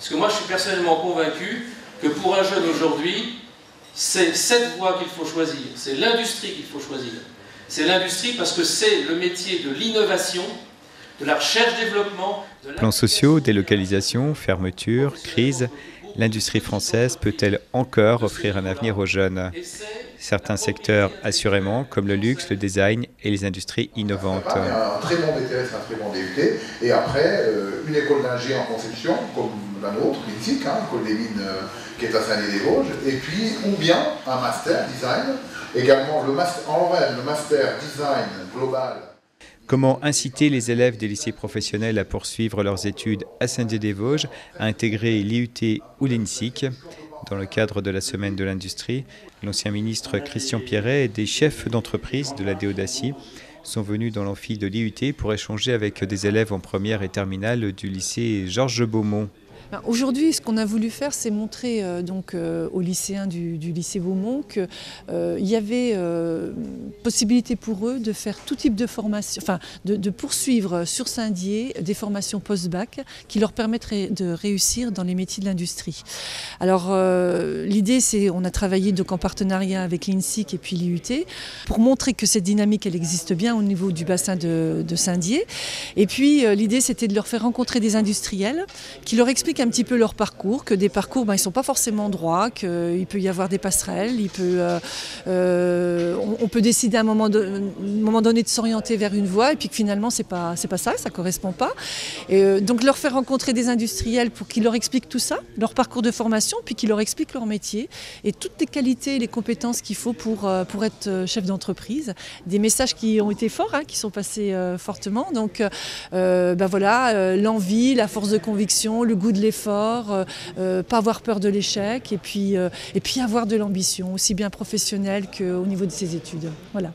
Parce que moi, je suis personnellement convaincu que pour un jeune aujourd'hui, c'est cette voie qu'il faut choisir, c'est l'industrie qu'il faut choisir. C'est l'industrie parce que c'est le métier de l'innovation, de la recherche-développement. Plans sociaux, délocalisation, fermeture, crise, l'industrie française peut-elle encore offrir un avenir aux jeunes? Certains secteurs, assurément, comme le luxe, le design et les industries innovantes. Il y a un très bon BTS, un très bon DUT, et après, une école d'ingé en conception, comme la nôtre, l'INSIC, l'école des mines qui est à Saint-Denis-des-Vosges, et puis, ou bien un master design, également en Lorraine, le master design global. Comment inciter les élèves des lycées professionnels à poursuivre leurs études à Saint-Dié-des-Vosges, à intégrer l'IUT ou l'INSIC? Dans le cadre de la Semaine de l'Industrie, l'ancien ministre Christian Pierret et des chefs d'entreprise de la Déodacie sont venus dans l'amphi de l'IUT pour échanger avec des élèves en première et terminale du lycée Georges Beaumont. Aujourd'hui, ce qu'on a voulu faire, c'est montrer aux lycéens du lycée Beaumont qu'il y avait possibilité pour eux de faire tout type de formation, enfin de poursuivre sur Saint-Dié des formations post-bac qui leur permettraient de réussir dans les métiers de l'industrie. Alors l'idée, c'est on a travaillé donc en partenariat avec l'INSIC et puis l'IUT pour montrer que cette dynamique, elle existe bien au niveau du bassin de Saint-Dié. Et puis l'idée, c'était de leur faire rencontrer des industriels qui leur expliquent un petit peu leur parcours, que des parcours, ils ne sont pas forcément droits, qu'il peut y avoir des passerelles, on peut décider à un moment donné de s'orienter vers une voie et puis que finalement c'est pas ça, ça ne correspond pas. Et donc leur faire rencontrer des industriels pour qu'ils leur expliquent tout ça, leur parcours de formation, puis qu'ils leur expliquent leur métier et toutes les qualités et les compétences qu'il faut pour être chef d'entreprise. Des messages qui ont été forts, qui sont passés fortement. Donc voilà, l'envie, la force de conviction, le goût de l'effort, pas avoir peur de l'échec et puis avoir de l'ambition, aussi bien professionnelle qu'au niveau de ses études. Voilà.